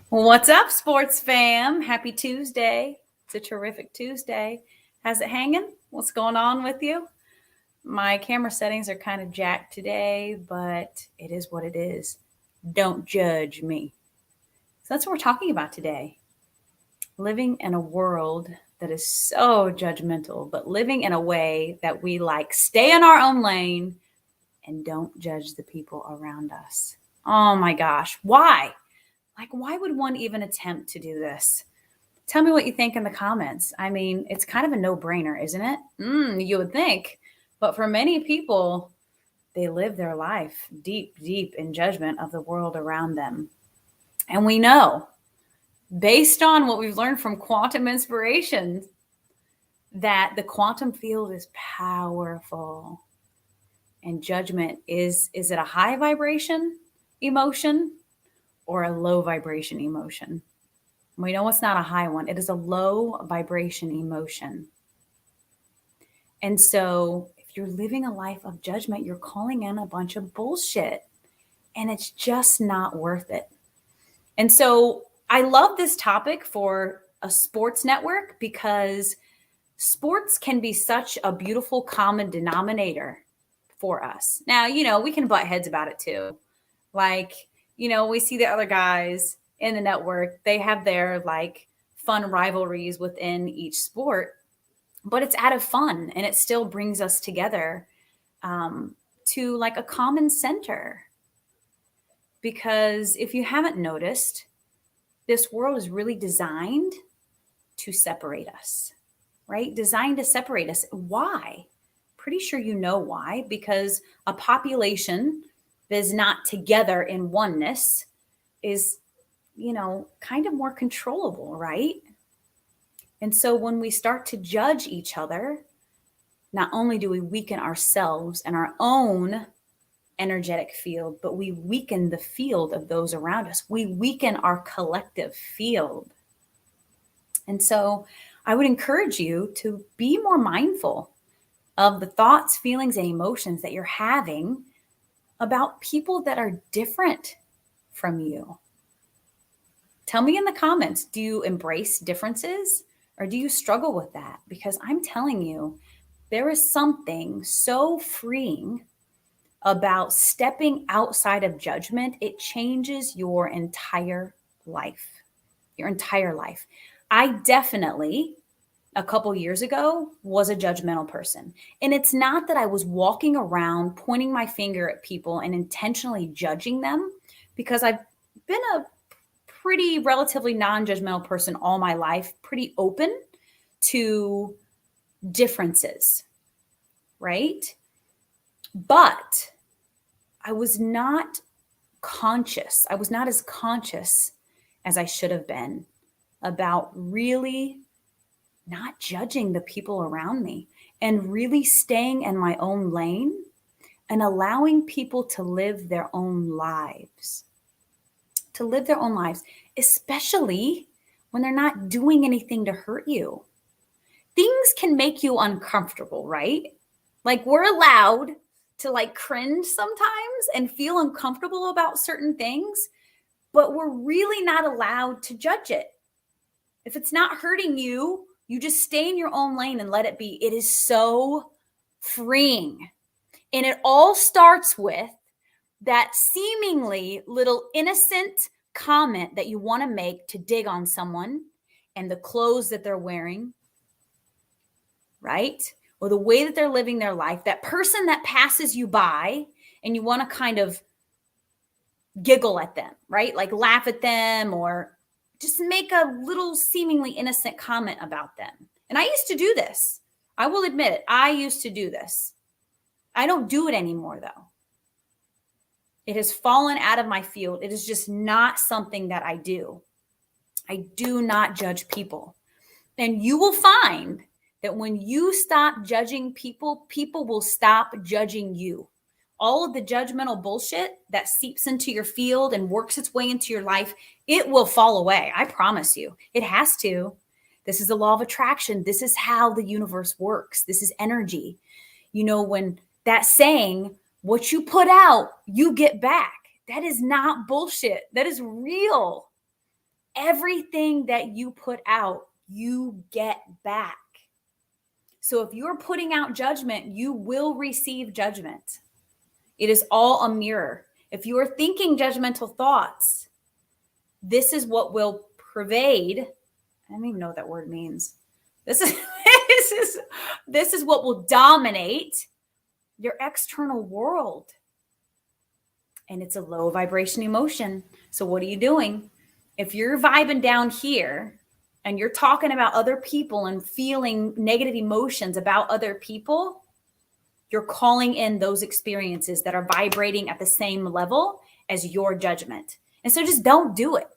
What's up, sports fam? Happy Tuesday. It's a terrific Tuesday. How's it hanging? What's going on with you? My camera settings are kind of jacked today, but it is what it is. Don't judge me. So that's what we're talking about today. Living in a world that is so judgmental, but living in a way that we stay in our own lane and don't judge the people around us. Oh my gosh. Why? Why would one even attempt to do this? Tell me what you think in the comments. I mean, it's kind of a no-brainer, isn't it? You would think. But for many people, they live their life deep, deep in judgment of the world around them. And we know, based on what we've learned from quantum inspiration, that the quantum field is powerful. And judgment is it a high vibration emotion or a low vibration emotion? We know it's not a high one. It is a low vibration emotion. And so if you're living a life of judgment, you're calling in a bunch of bullshit, and it's just not worth it. And so I love this topic for a sports network because sports can be such a beautiful common denominator for us. Now, we can butt heads about it too. We see the other guys in the network, they have their fun rivalries within each sport, but it's out of fun and it still brings us together to a common center. Because if you haven't noticed, this world is really designed to separate us, right? Designed to separate us. Why? Pretty sure you know why. Because a population that is not together in oneness is, kind of more controllable, right? And so when we start to judge each other, not only do we weaken ourselves and our own energetic field, but we weaken the field of those around us. We weaken our collective field. And so I would encourage you to be more mindful of the thoughts, feelings, and emotions that you're having about people that are different from you. Tell me in the comments, do you embrace differences or do you struggle with that? Because I'm telling you, there is something so freeing about stepping outside of judgment. It changes your entire life, I definitely, a couple years ago, was a judgmental person. And it's not that I was walking around pointing my finger at people and intentionally judging them, because I've been a pretty relatively non-judgmental person all my life, pretty open to differences, right? But I was not conscious. I was not as conscious as I should have been about really not judging the people around me and really staying in my own lane and allowing people to live their own lives. Especially when they're not doing anything to hurt you. Things can make you uncomfortable, right? We're allowed to cringe sometimes and feel uncomfortable about certain things, but we're really not allowed to judge it. If it's not hurting you, you just stay in your own lane and let it be. It is so freeing. And it all starts with that seemingly little innocent comment that you want to make to dig on someone and the clothes that they're wearing, right? Or the way that they're living their life, that person that passes you by and you want to kind of giggle at them, right? Laugh at them or just make a little seemingly innocent comment about them. And I used to do this. I will admit it. I used to do this. I don't do it anymore, though. It has fallen out of my field. It is just not something that I do. I do not judge people. And you will find that when you stop judging people, people will stop judging you. All of the judgmental bullshit that seeps into your field and works its way into your life, it will fall away. I promise you. It has to. This is the law of attraction. This is how the universe works. This is energy. You know, when that saying, what you put out, you get back. That is not bullshit. That is real. Everything that you put out, you get back. So if you're putting out judgment, you will receive judgment. It is all a mirror. If you are thinking judgmental thoughts, this is what will pervade. I don't even know what that word means. This is what will dominate your external world. And it's a low vibration emotion. So what are you doing? If you're vibing down here and you're talking about other people and feeling negative emotions about other people, you're calling in those experiences that are vibrating at the same level as your judgment. And so just don't do it.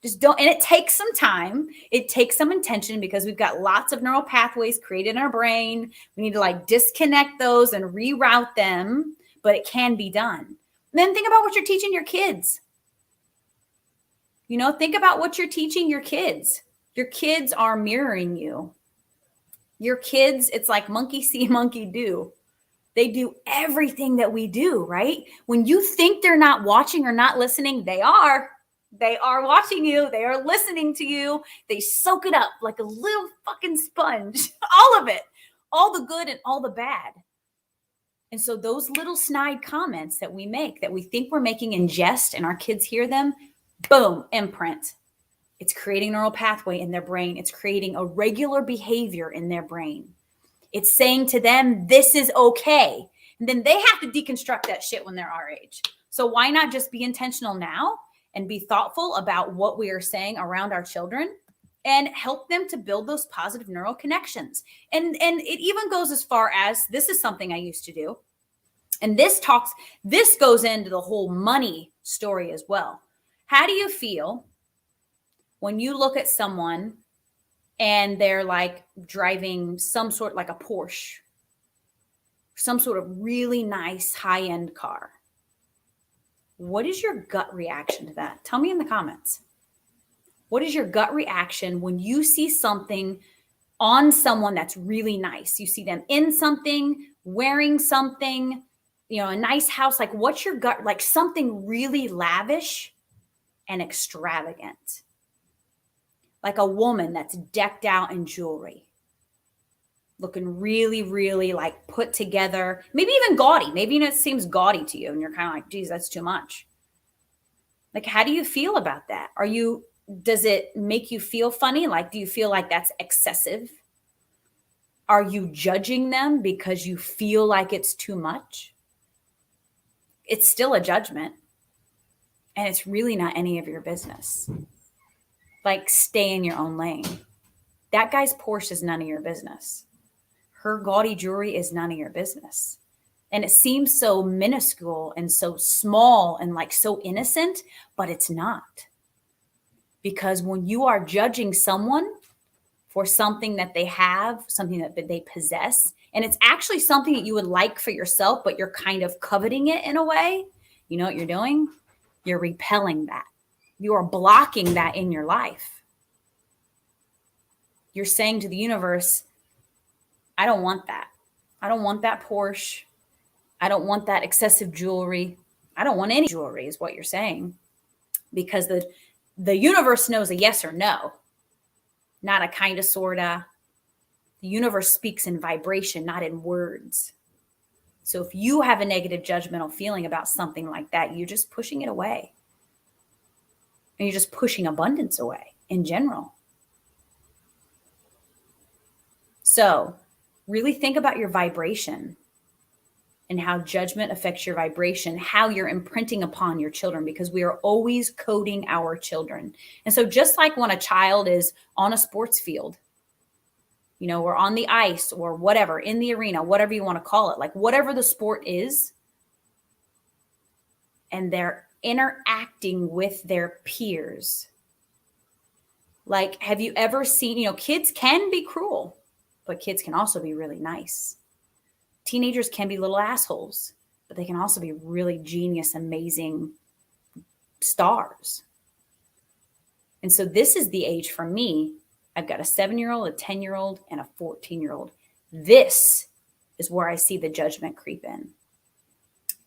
Just don't. And it takes some time. It takes some intention because we've got lots of neural pathways created in our brain. We need to like disconnect those and reroute them, but it can be done. And then think about what you're teaching your kids. You know, think about what you're teaching your kids. Your kids are mirroring you. Your kids, it's like monkey see, monkey do. They do everything that we do, right? When you think they're not watching or not listening, they are. They are watching you. They are listening to you. They soak it up like a little fucking sponge. All of it. All the good and all the bad. And so those little snide comments that we make, that we think we're making in jest and our kids hear them, boom, imprint. It's creating a neural pathway in their brain. It's creating a regular behavior in their brain. It's saying to them, this is okay. And then they have to deconstruct that shit when they're our age. So why not just be intentional now and be thoughtful about what we are saying around our children and help them to build those positive neural connections. And it even goes as far as, this is something I used to do. And this goes into the whole money story as well. How do you feel when you look at someone and they're like driving some sort, like a Porsche, some sort of really nice high-end car? What is your gut reaction to that? Tell me in the comments. What is your gut reaction when you see something on someone that's really nice? You see them in something, wearing something, you know, a nice house. Like, what's your gut? Like something really lavish and extravagant. Like a woman that's decked out in jewelry, looking really, really like put together, maybe even gaudy. Maybe it seems gaudy to you and you're kind of like, geez, that's too much. Like, how do you feel about that? Does it make you feel funny? Like, do you feel like that's excessive? Are you judging them because you feel like it's too much? It's still a judgment. And it's really not any of your business. Like, stay in your own lane. That guy's Porsche is none of your business. Her gaudy jewelry is none of your business. And it seems so minuscule and so small and like so innocent, but it's not. Because when you are judging someone for something that they have, something that they possess, and it's actually something that you would like for yourself, but you're kind of coveting it in a way, you know what you're doing? You're repelling that. You are blocking that in your life. You're saying to the universe, I don't want that. I don't want that Porsche. I don't want that excessive jewelry. I don't want any jewelry is what you're saying. Because the universe knows a yes or no, not a kind of, sorta. The universe speaks in vibration, not in words. So if you have a negative judgmental feeling about something like that, you're just pushing it away. And you're just pushing abundance away in general. So really think about your vibration and how judgment affects your vibration, how you're imprinting upon your children, because we are always coding our children. And so just like when a child is on a sports field, you know, or on the ice or whatever, in the arena, whatever you want to call it, like whatever the sport is, and they're interacting with their peers, Like, have you ever seen, kids can be cruel, but kids can also be really nice. Teenagers can be little assholes, but they can also be really genius, amazing stars. And so this is the age for me. I've got a 7-year-old, a 10-year-old, and a 14-year-old. This is where I see the judgment creep in,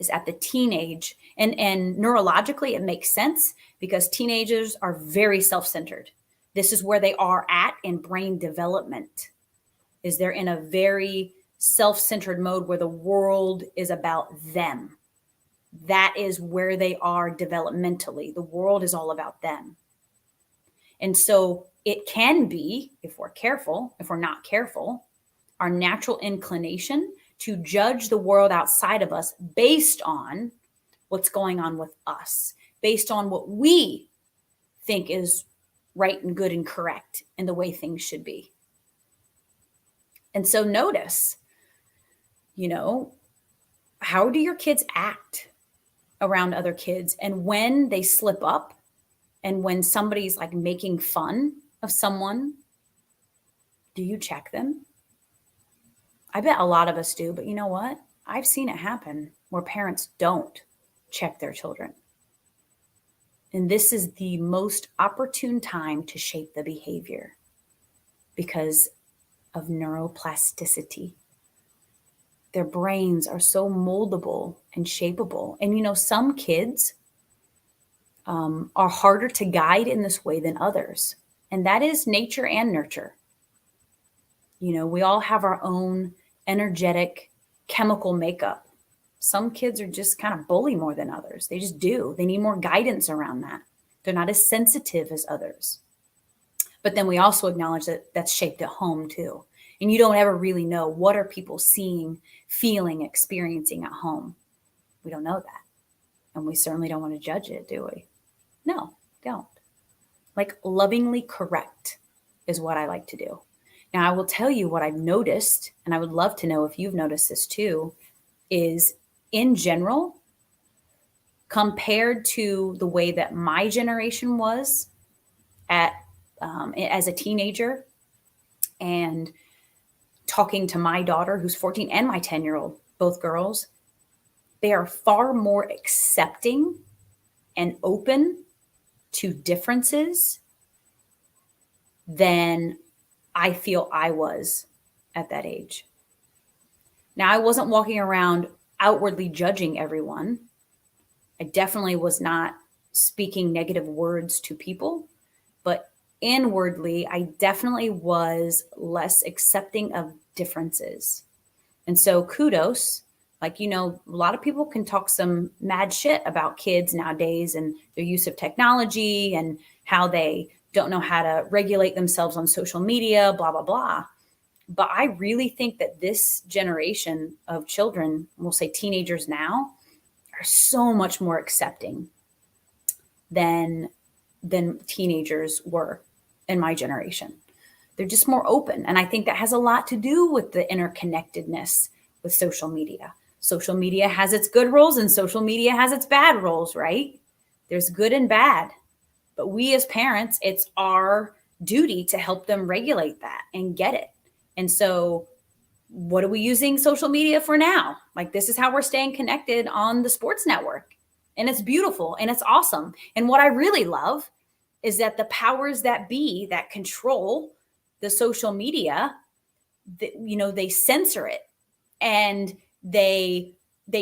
is at the teenage. And neurologically, it makes sense because teenagers are very self-centered. This is where they are at in brain development, is they're in a very self-centered mode where the world is about them. That is where they are developmentally. The world is all about them. And so it can be, if we're not careful, our natural inclination to judge the world outside of us based on what's going on with us, based on what we think is right and good and correct and the way things should be. And so notice, how do your kids act around other kids? And when they slip up and when somebody's like making fun of someone, do you check them? I bet a lot of us do, but you know what? I've seen it happen where parents don't check their children. And this is the most opportune time to shape the behavior because of neuroplasticity. Their brains are so moldable and shapeable. And some kids are harder to guide in this way than others. And that is nature and nurture. We all have our own energetic chemical makeup. Some kids are just kind of bully more than others. They just do. They need more guidance around that. They're not as sensitive as others. But then we also acknowledge that that's shaped at home too. And you don't ever really know what are people seeing, feeling, experiencing at home. We don't know that. And we certainly don't want to judge it, do we? No, don't. Like lovingly correct is what I like to do. Now, I will tell you what I've noticed, and I would love to know if you've noticed this too, is in general, compared to the way that my generation was as a teenager and talking to my daughter who's 14 and my 10-year-old, both girls, they are far more accepting and open to differences than I feel I was at that age. Now, I wasn't walking around outwardly judging everyone. I definitely was not speaking negative words to people, but inwardly, I definitely was less accepting of differences. And so kudos, a lot of people can talk some mad shit about kids nowadays and their use of technology and how they don't know how to regulate themselves on social media, blah, blah, blah. But I really think that this generation of children, we'll say teenagers now, are so much more accepting than teenagers were in my generation. They're just more open. And I think that has a lot to do with the interconnectedness with social media. Social media has its good roles and social media has its bad roles, right? There's good and bad. But we as parents, it's our duty to help them regulate that and get it. And so what are we using social media for now? This is how we're staying connected on the sports network. And it's beautiful and it's awesome. And what I really love is that the powers that be that control the social media, they censor it and they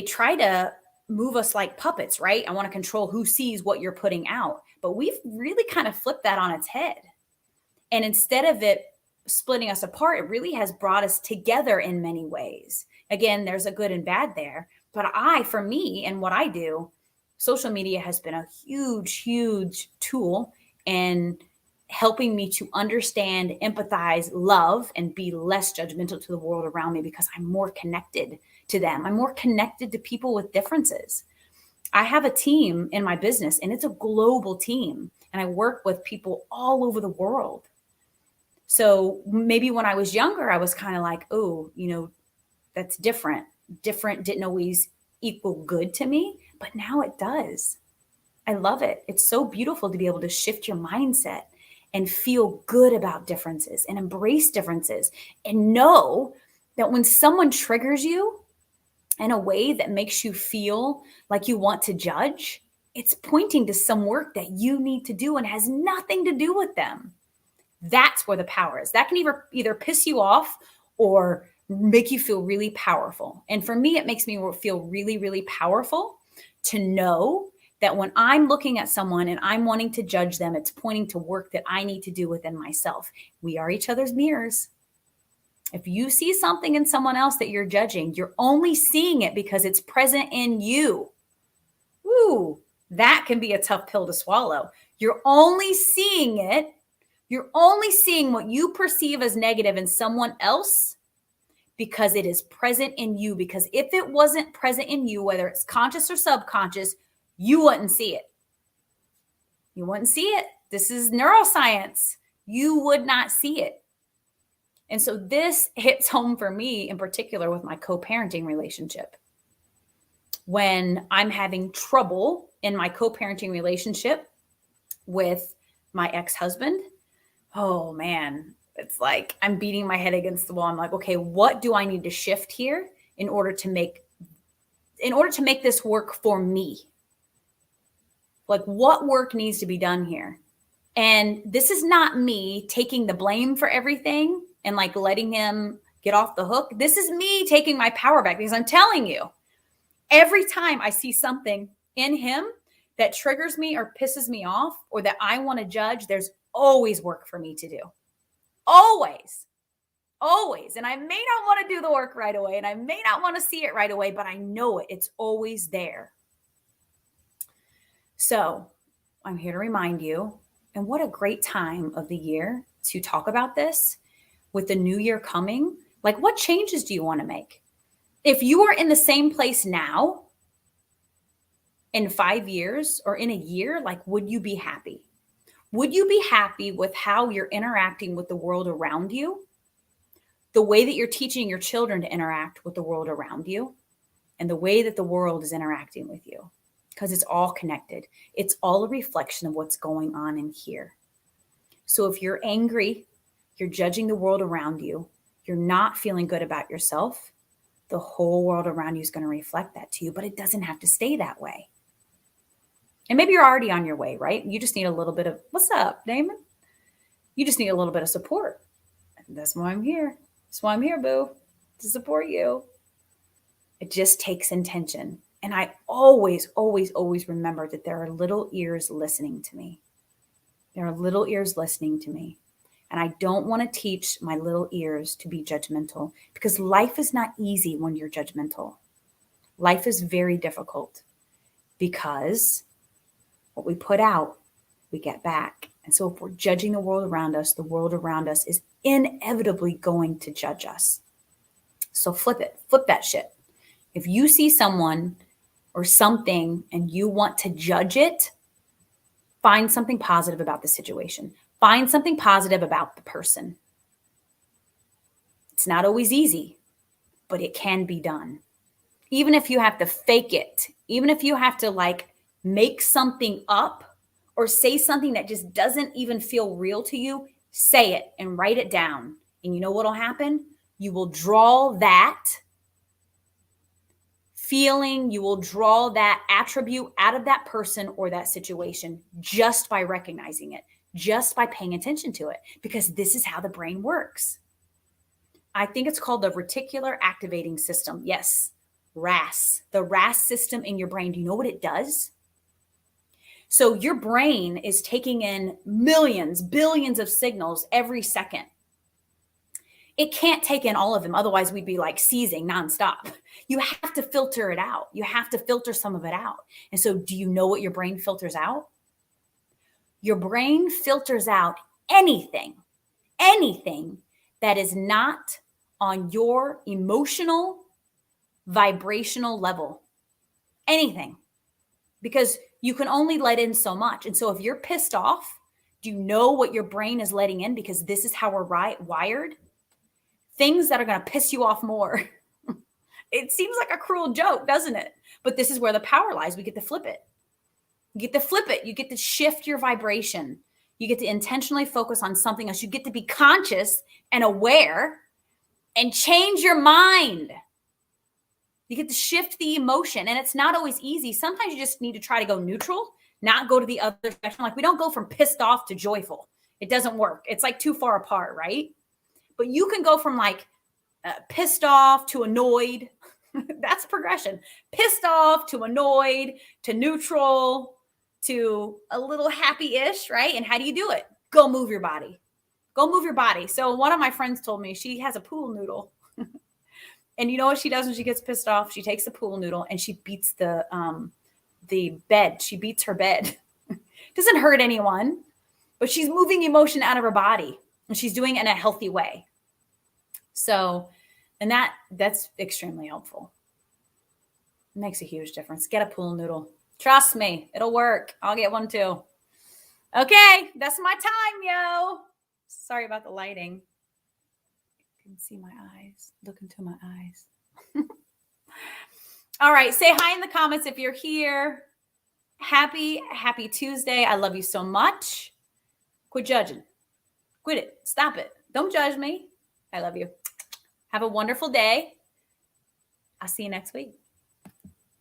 try to move us like puppets, right? I want to control who sees what you're putting out. But we've really kind of flipped that on its head. And instead of it splitting us apart, it really has brought us together in many ways. Again, there's a good and bad there. But for me and what I do, social media has been a huge, huge tool in helping me to understand, empathize, love, and be less judgmental to the world around me because I'm more connected to them. I'm more connected to people with differences. I have a team in my business and it's a global team and I work with people all over the world. So maybe when I was younger, I was kind of like, oh, that's different. Different didn't always equal good to me, but now it does. I love it. It's so beautiful to be able to shift your mindset and feel good about differences and embrace differences and know that when someone triggers you in a way that makes you feel like you want to judge, it's pointing to some work that you need to do and has nothing to do with them. That's where the power is. That can either piss you off or make you feel really powerful. And for me, it makes me feel really, really powerful to know that when I'm looking at someone and I'm wanting to judge them, it's pointing to work that I need to do within myself. We are each other's mirrors. If you see something in someone else that you're judging, you're only seeing it because it's present in you. Woo, that can be a tough pill to swallow. You're only seeing it. You're only seeing what you perceive as negative in someone else because it is present in you. Because if it wasn't present in you, whether it's conscious or subconscious, you wouldn't see it. You wouldn't see it. This is neuroscience. You would not see it. And so this hits home for me in particular with my co-parenting relationship. When I'm having trouble in my co-parenting relationship with my ex-husband, oh man, it's like I'm beating my head against the wall. I'm like, okay, what do I need to shift here in order to make this work for me? Like, what work needs to be done here? And this is not me taking the blame for everything and like letting him get off the hook. This is me taking my power back, because I'm telling you, every time I see something in him that triggers me or pisses me off or that I want to judge, there's always work for me to do. Always. Always. And I may not want to do the work right away, and I may not want to see it right away, but I know it. It's always there. So I'm here to remind you, and what a great time of the year to talk about this with the new year coming. Like, what changes do you want to make? If you are in the same place now, in 5 years or in a year, like, would you be happy? Would you be happy with how you're interacting with the world around you? The way that you're teaching your children to interact with the world around you, and the way that the world is interacting with you, because it's all connected. It's all a reflection of what's going on in here. So if you're angry, you're judging the world around you, you're not feeling good about yourself, the whole world around you is going to reflect that to you, but it doesn't have to stay that way. And maybe you're already on your way, right? You just need a little bit of, what's up, Damon? You just need a little bit of support. That's why I'm here. That's why I'm here, boo, to support you. It just takes intention. And I always, always, always remember that there are little ears listening to me. There are little ears listening to me. And I don't want to teach my little ears to be judgmental, because life is not easy when you're judgmental. Life is very difficult, because what we put out, we get back. And so if we're judging the world around us, the world around us is inevitably going to judge us. So flip it, flip that shit. If you see someone or something and you want to judge it, find something positive about the situation. Find something positive about the person. It's not always easy, but it can be done. Even if you have to fake it, even if you have to like make something up or say something that just doesn't even feel real to you, say it and write it down. And you know what'll happen? You will draw that feeling, you will draw that attribute out of that person or that situation just by recognizing it, just by paying attention to it, because this is how the brain works. I think it's called the reticular activating system. Yes, RAS, the RAS system in your brain. Do you know what it does? So your brain is taking in millions, billions of signals every second. It can't take in all of them. Otherwise, we'd be like seizing nonstop. You have to filter it out. You have to filter some of it out. And so do you know what your brain filters out? Your brain filters out anything that is not on your emotional, vibrational level. Anything. Because you can only let in so much. And so if you're pissed off, do you know what your brain is letting in? Because this is how we're wired. Things that are going to piss you off more. It seems like a cruel joke, doesn't it? But this is where the power lies. We get to flip it. You get to flip it. You get to shift your vibration. You get to intentionally focus on something else. You get to be conscious and aware and change your mind. You get to shift the emotion, and it's not always easy. Sometimes you just need to try to go neutral, not go to the other direction. Like we don't go from pissed off to joyful. It doesn't work. It's like too far apart, right? But you can go from like pissed off to annoyed. That's progression. Pissed off to annoyed to neutral to a little happy-ish, right? And how do you do it? Go move your body. Go move your body. So one of my friends told me she has a pool noodle. And you know what she does when she gets pissed off? She takes the pool noodle and she beats the bed. She beats her bed. Doesn't hurt anyone, but she's moving emotion out of her body and she's doing it in a healthy way. So, and that's extremely helpful. It makes a huge difference. Get a pool noodle. Trust me, it'll work. I'll get one too. Okay, that's my time, yo. Sorry about the lighting. You can see my eyes. Look into my eyes. All right, say hi in the comments if you're here. Happy Tuesday. I love you so much. Quit judging. Quit it. Stop it. Don't judge me. I love you. Have a wonderful day. I'll see you next week.